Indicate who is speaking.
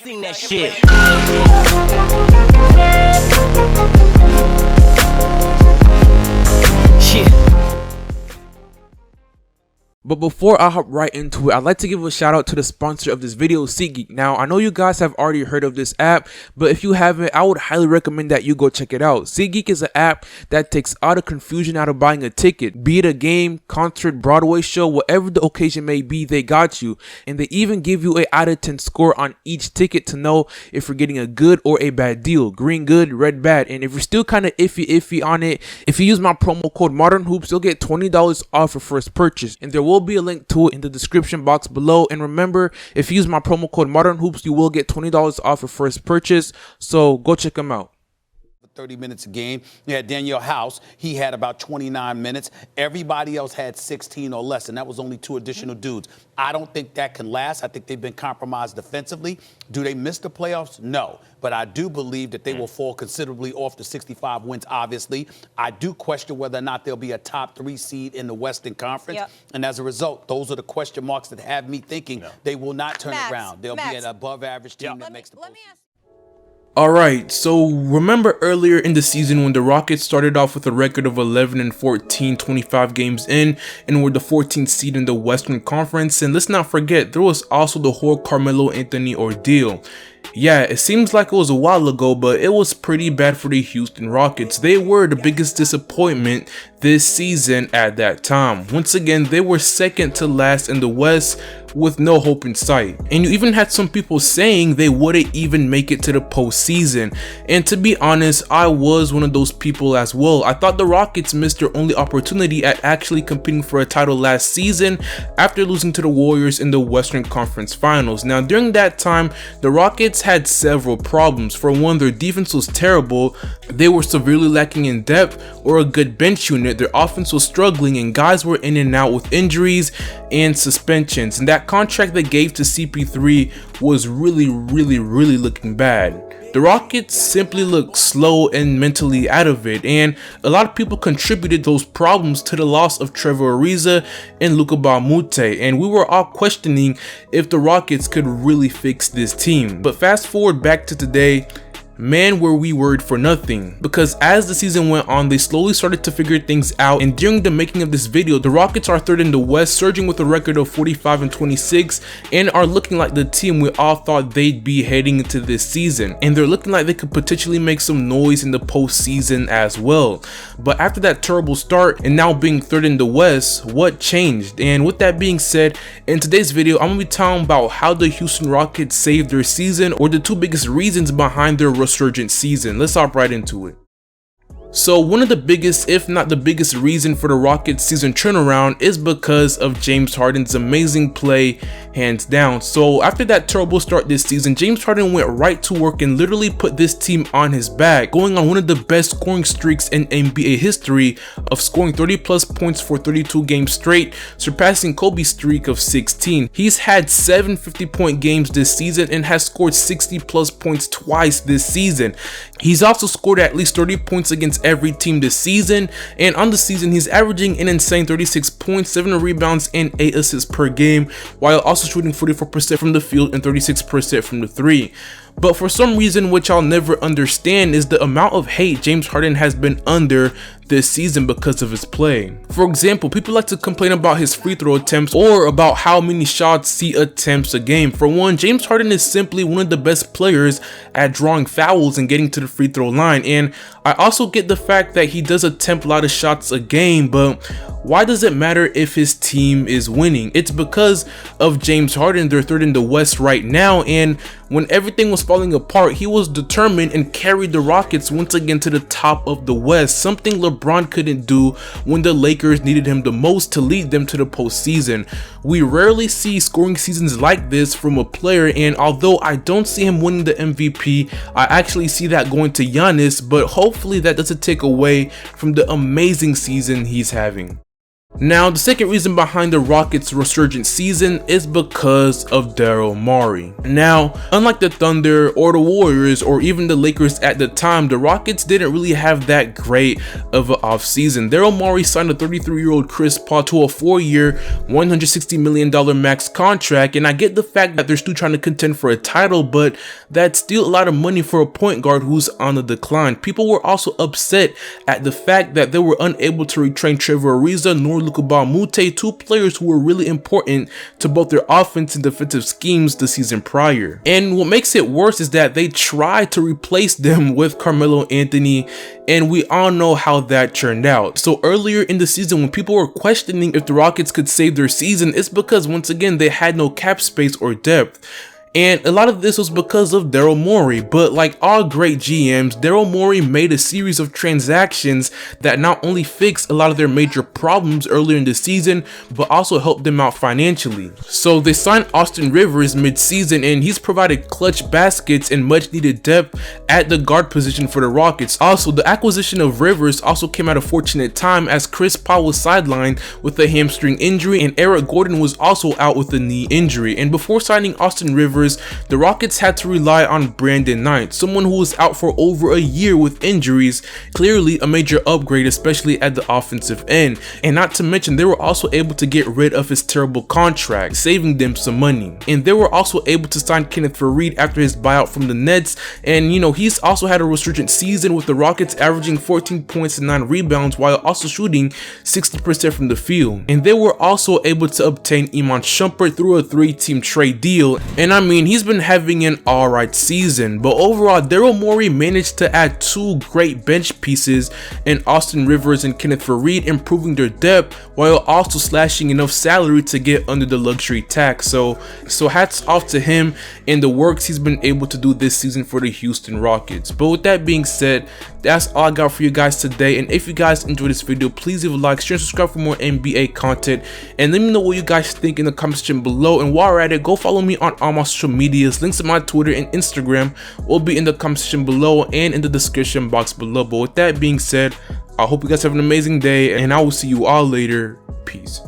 Speaker 1: Sing that shit.
Speaker 2: But before I hop right into it, I'd like to give a shout out to the sponsor of this video, SeatGeek. Now, I know you guys have already heard of this app, but if you haven't, I would highly recommend that you go check it out. SeatGeek is an app that takes all the confusion out of buying a ticket. Be it a game, concert, Broadway show, whatever the occasion may be, they got you. And they even give you a out of 10 score on each ticket to know if you're getting a good or a bad deal. Green good, red bad. And if you're still kind of iffy on it, if you use my promo code ModernHoops, you'll get $20 off your first purchase. And there will be a link to it in the description box below. And remember, if you use my promo code ModernHoops, you will get $20 off your first purchase. So go check them out.
Speaker 3: 30 minutes a game. You had Daniel House. He had about 29 minutes. Everybody else had 16 or less, and that was only 2 additional dudes. I don't think that can last. I think they've been compromised defensively. Do they miss the playoffs? No. But I do believe that they will fall considerably off the 65 wins, obviously. I do question whether or not they'll be a top 3 seed in the Western Conference. Yep. And as a result, those are the question marks that have me thinking they will not turn around. They'll be an above-average team that makes the postseason.
Speaker 2: Alright, so remember earlier in the season when the Rockets started off with a record of 11-14, 25 games in, and were the 14th seed in the Western Conference. And let's not forget, there was also the whole Carmelo Anthony ordeal. Yeah, it seems like it was a while ago, but it was pretty bad for the Houston Rockets. They were the biggest disappointment this season at that time. Once again, they were second to last in the West with no hope in sight. And you even had some people saying they wouldn't even make it to the postseason. And to be honest, I was one of those people as well. I thought the Rockets missed their only opportunity at actually competing for a title last season after losing to the Warriors in the Western Conference Finals. Now, during that time, the Rockets had several problems. For one, their defense was terrible. They were severely lacking in depth or a good bench unit. Their offense was struggling and guys were in and out with injuries and suspensions. And that contract they gave to CP3 was really looking bad. The Rockets simply looked slow and mentally out of it, and a lot of people contributed those problems to the loss of Trevor Ariza and Luka Baumute, and we were all questioning if the Rockets could really fix this team. But fast forward back to today, man, were we worried for nothing, because as the season went on, they slowly started to figure things out. And during the making of this video, the Rockets are third in the West, surging with a record of 45-26, and are looking like the team we all thought they'd be heading into this season. And they're looking like they could potentially make some noise in the postseason as well. But after that terrible start and now being third in the West, what changed? And with that being said, in today's video, I'm gonna be talking about how the Houston Rockets saved their season, or the 2 biggest reasons behind their resurgent season. Let's hop right into it. So one of the biggest, if not the biggest reason for the Rockets season turnaround is because of James Harden's amazing play, hands down. So after that terrible start this season, James Harden went right to work and literally put this team on his back, going on one of the best scoring streaks in NBA history of scoring 30+ points for 32 games straight, surpassing Kobe's streak of 16. He's had 7 50-point games this season and has scored 60+ points twice this season. He's also scored at least 30 points against every team this season, and on the season he's averaging an insane 36 points, 7 rebounds, and 8 assists per game, while also shooting 44% from the field and 36% from the 3. But for some reason which I'll never understand is the amount of hate James Harden has been under this season because of his play. For example, people like to complain about his free throw attempts or about how many shots he attempts a game. For one, James Harden is simply one of the best players at drawing fouls and getting to the free throw line. And I also get the fact that he does attempt a lot of shots a game, but why does it matter if his team is winning? It's because of James Harden. They're third in the West right now, and when everything was falling apart, he was determined and carried the Rockets once again to the top of the West, something LeBron couldn't do when the Lakers needed him the most to lead them to the postseason. We rarely see scoring seasons like this from a player, and although I don't see him winning the MVP, I actually see that going to Giannis, but hopefully that doesn't take away from the amazing season he's having. Now, the second reason behind the Rockets' resurgent season is because of Daryl Morey. Now, unlike the Thunder or the Warriors or even the Lakers at the time, the Rockets didn't really have that great of an offseason. Daryl Morey signed a 33-year-old Chris Paul to a 4-year, $160 million max contract, and I get the fact that they're still trying to contend for a title, but that's still a lot of money for a point guard who's on the decline. People were also upset at the fact that they were unable to retrain Trevor Ariza nor Luka Balmute, two players who were really important to both their offense and defensive schemes the season prior. And what makes it worse is that they tried to replace them with Carmelo Anthony, and we all know how that turned out. So earlier in the season, when people were questioning if the Rockets could save their season, it's because once again they had no cap space or depth. And a lot of this was because of Daryl Morey, but like all great GMs, Daryl Morey made a series of transactions that not only fixed a lot of their major problems earlier in the season, but also helped them out financially. So they signed Austin Rivers mid-season, and he's provided clutch baskets and much needed depth at the guard position for the Rockets. Also, the acquisition of Rivers also came at a fortunate time as Chris Paul was sidelined with a hamstring injury and Eric Gordon was also out with a knee injury. And before signing Austin Rivers, the Rockets had to rely on Brandon Knight, someone who was out for over a year with injuries, clearly a major upgrade, especially at the offensive end. And not to mention, they were also able to get rid of his terrible contract, saving them some money. And they were also able to sign Kenneth Faried after his buyout from the Nets, and he's also had a resurgent season with the Rockets averaging 14 points and 9 rebounds while also shooting 60% from the field. And they were also able to obtain Iman Shumpert through a 3-team trade deal, and I mean, he's been having an alright season, but overall Daryl Morey managed to add two great bench pieces in Austin Rivers and Kenneth Faried, improving their depth while also slashing enough salary to get under the luxury tax. So hats off to him and the works he's been able to do this season for the Houston Rockets. But with that being said, that's all I got for you guys today, and if you guys enjoyed this video, please leave a like, share, and subscribe for more NBA content, and let me know what you guys think in the comment section below. And while we're at it, go follow me on all my social medias. Links to my Twitter and Instagram will be in the comment section below and in the description box below. But with that being said, I hope you guys have an amazing day, and I will see you all later. Peace.